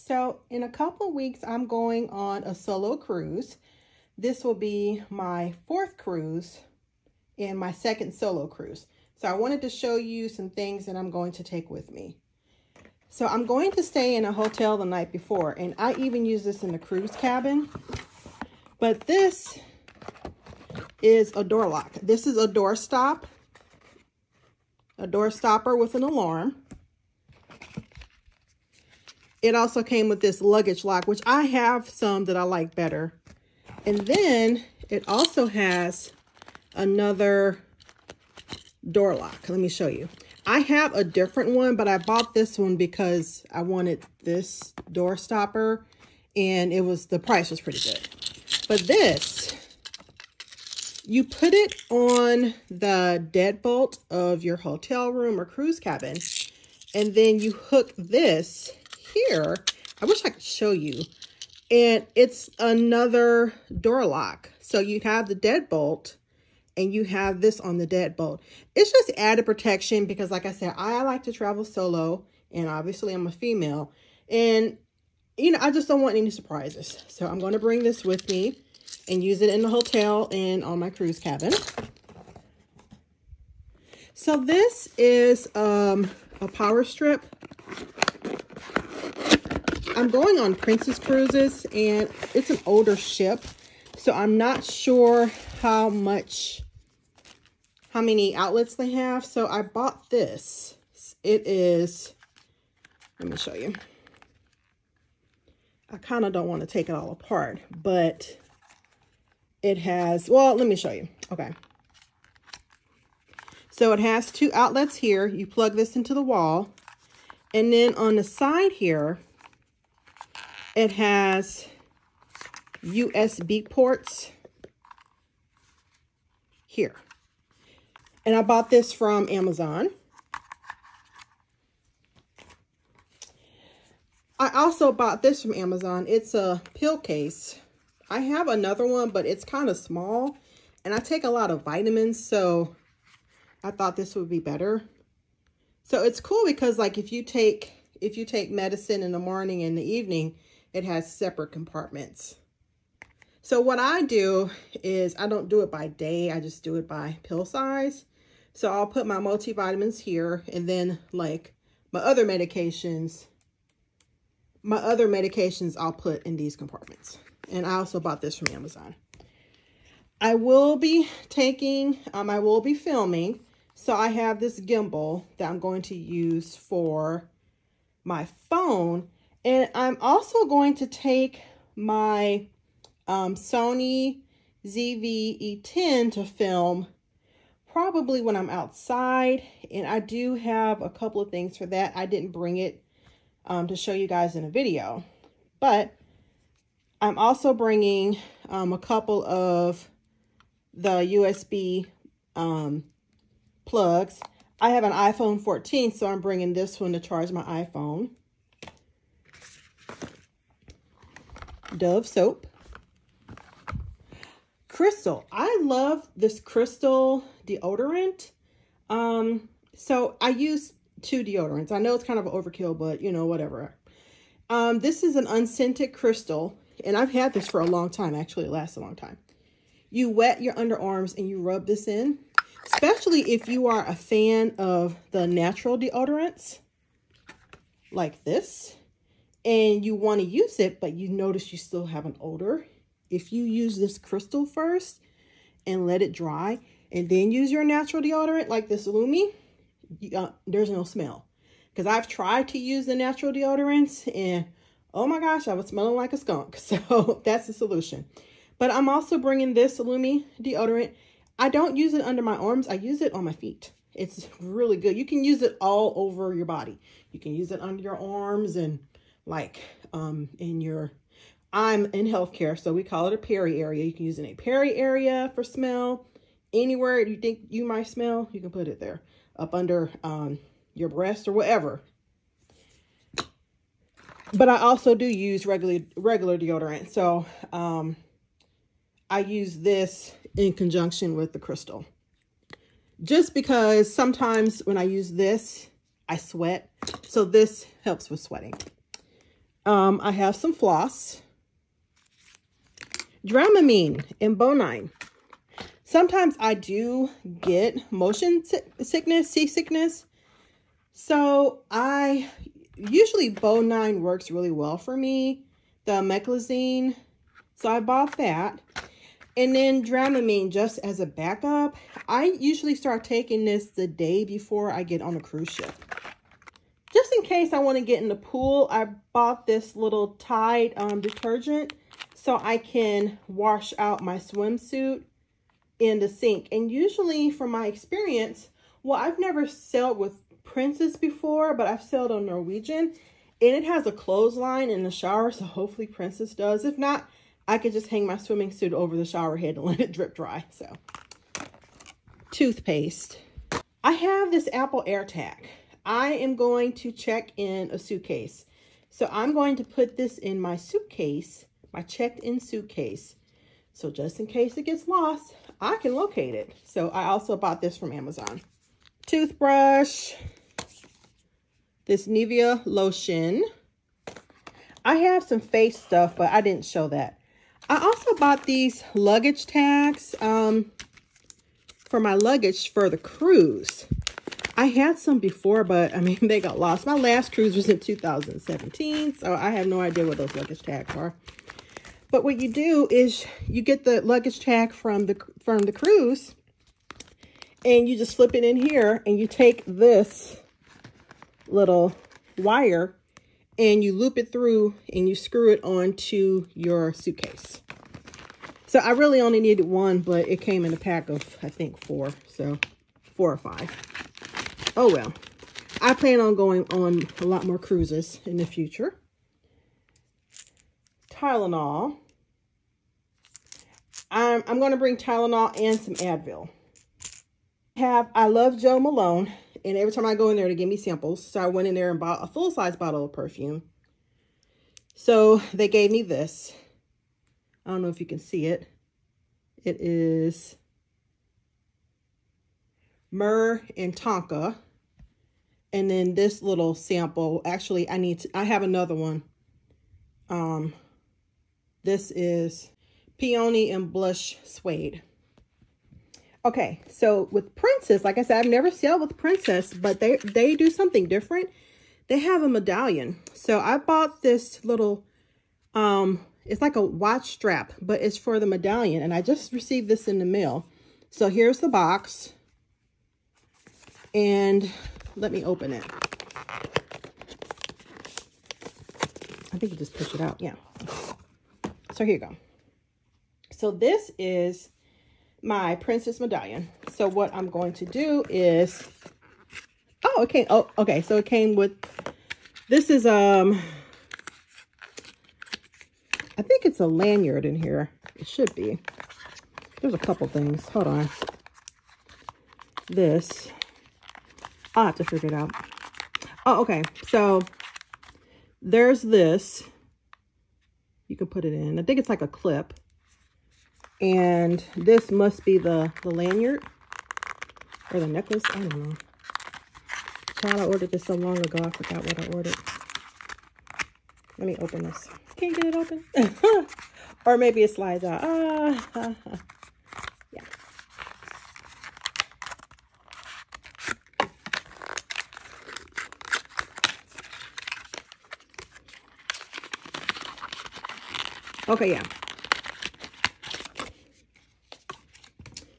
So in a couple of weeks, I'm going on a solo cruise. This will be my 4th cruise and my 2nd solo cruise. So I wanted to show you some things that I'm going to take with me. So I'm going to stay in a hotel the night before, and I even use this in the cruise cabin. But this is a door lock. This is a door stopper with an alarm. It also came with this luggage lock, which I have some that I like better. And then it also has another door lock. Let me show you. I have a different one, but I bought this one because I wanted this door stopper, and the price was pretty good. But this, you put it on the deadbolt of your hotel room or cruise cabin, and then you hook this here. I wish I could show you. And it's another door lock. So you have the deadbolt and you have this on the deadbolt. It's just added protection because, like I said, I like to travel solo, and obviously I'm a female, and you know, I just don't want any surprises. So I'm going to bring this with me and use it in the hotel and on my cruise cabin. So this is a power strip. I'm going on Princess Cruises, and it's an older ship, so I'm not sure how many outlets they have. So I bought this. It is, let me show you. I kind of don't want to take it all apart, but it has, well, let me show you. Okay. So it has 2 outlets here. You plug this into the wall, and then on the side here, it has USB ports here. And I bought this from Amazon. I also bought this from Amazon. It's a pill case. I have another one, but it's kind of small, and I take a lot of vitamins, so I thought this would be better. So it's cool because, like, if you take medicine in the morning and the evening, it has separate compartments. So what I do is I don't do it by day. I just do it by pill size. So I'll put my multivitamins here, and then like my other medications I'll put in these compartments. And I also bought this from Amazon. I will be filming. So I have this gimbal that I'm going to use for my phone. And I'm also going to take my Sony ZV-E10 to film probably when I'm outside. And I do have a couple of things for that. I didn't bring it to show you guys in a video. But I'm also bringing a couple of the USB plugs. I have an iPhone 14, so I'm bringing this one to charge my iPhone. Dove soap. Crystal. I love this Crystal deodorant. So I use 2 deodorants. I know it's kind of overkill, but you know, whatever. This is an unscented Crystal, and I've had this for a long time. Actually, it lasts a long time. You wet your underarms and you rub this in, especially if you are a fan of the natural deodorants like this, and you want to use it, but you notice you still have an odor. If you use this Crystal first and let it dry, and then use your natural deodorant like this Lumi, there's no smell. Because I've tried to use the natural deodorants, and oh my gosh, I was smelling like a skunk. So that's the solution. But I'm also bringing this Lumi deodorant. I don't use it under my arms. I use it on my feet. It's really good. You can use it all over your body. You can use it under your arms and like I'm in healthcare, so we call it a peri area. You can use it in a peri area for smell. Anywhere you think you might smell, you can put it there. Up under your breast or whatever. But I also do use regular deodorant. So I use this in conjunction with the Crystal. Just because sometimes when I use this, I sweat. So this helps with sweating. I have some floss, Dramamine and Bonine. Sometimes I do get motion sickness, seasickness. So usually Bonine works really well for me, the meclizine. So I bought that. And then Dramamine just as a backup. I usually start taking this the day before I get on a cruise ship. Just in case I want to get in the pool, I bought this little Tide detergent so I can wash out my swimsuit in the sink. And usually from my experience, well, I've never sailed with Princess before, but I've sailed on Norwegian. And it has a clothesline in the shower, so hopefully Princess does. If not, I could just hang my swimming suit over the shower head and let it drip dry. So, toothpaste. I have this Apple AirTag. I am going to check in a suitcase. So I'm going to put this in my suitcase, my checked-in suitcase. So just in case it gets lost, I can locate it. So I also bought this from Amazon. Toothbrush. This Nivea lotion. I have some face stuff, but I didn't show that. I also bought these luggage tags for my luggage for the cruise. I had some before, but I mean, they got lost. My last cruise was in 2017, so I have no idea what those luggage tags are. But what you do is you get the luggage tag from the cruise, and you just slip it in here, and you take this little wire, and you loop it through, and you screw it onto your suitcase. So I really only needed one, but it came in a pack of, I think, 4. So 4 or 5. Oh, well, I plan on going on a lot more cruises in the future. Tylenol. I'm going to bring Tylenol and some Advil. I love Jo Malone, and every time I go in there, they give me samples. So I went in there and bought a full-size bottle of perfume. So they gave me this. I don't know if you can see it. It is myrrh and tonka. And then this little sample, actually, I have another one. This is peony and blush suede. Okay, so with Princess, like I said, I've never sailed with Princess, but they do something different. They have a medallion. So I bought this little, it's like a watch strap, but it's for the medallion. And I just received this in the mail. So here's the box. And let me open it. I think you just push it out. Yeah. So here you go. So this is my Princess medallion. So what I'm going to do is, oh, okay. Oh, okay. So it came with, this is, I think it's a lanyard in here. It should be. There's a couple things. Hold on. This. I'll have to figure it out. Oh, okay. So there's this. You can put it in. I think it's like a clip. And this must be the lanyard or the necklace. I don't know. Child, I ordered this so long ago. I forgot what I ordered. Let me open this. Can't get it open. Or maybe it slides out. Yeah. Okay, yeah.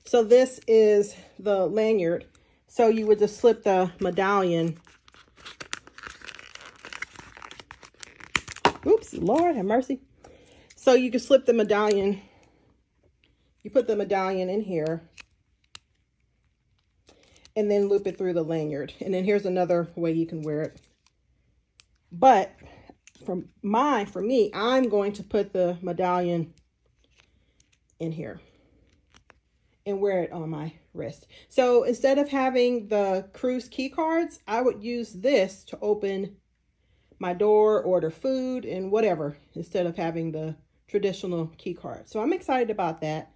So this is the lanyard. So you would just slip the medallion. Oops, Lord have mercy. So you can slip the medallion. You put the medallion in here. And then loop it through the lanyard. And then here's another way you can wear it. But for me, I'm going to put the medallion in here and wear it on my wrist. So instead of having the cruise key cards, I would use this to open my door, order food, and whatever, instead of having the traditional key card. So I'm excited about that.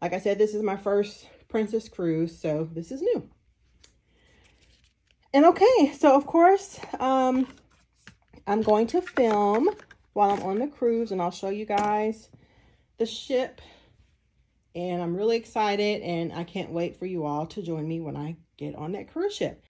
Like I said, this is my first Princess cruise, so this is new. And okay, so of course, I'm going to film while I'm on the cruise, and I'll show you guys the ship. And I'm really excited, and I can't wait for you all to join me when I get on that cruise ship.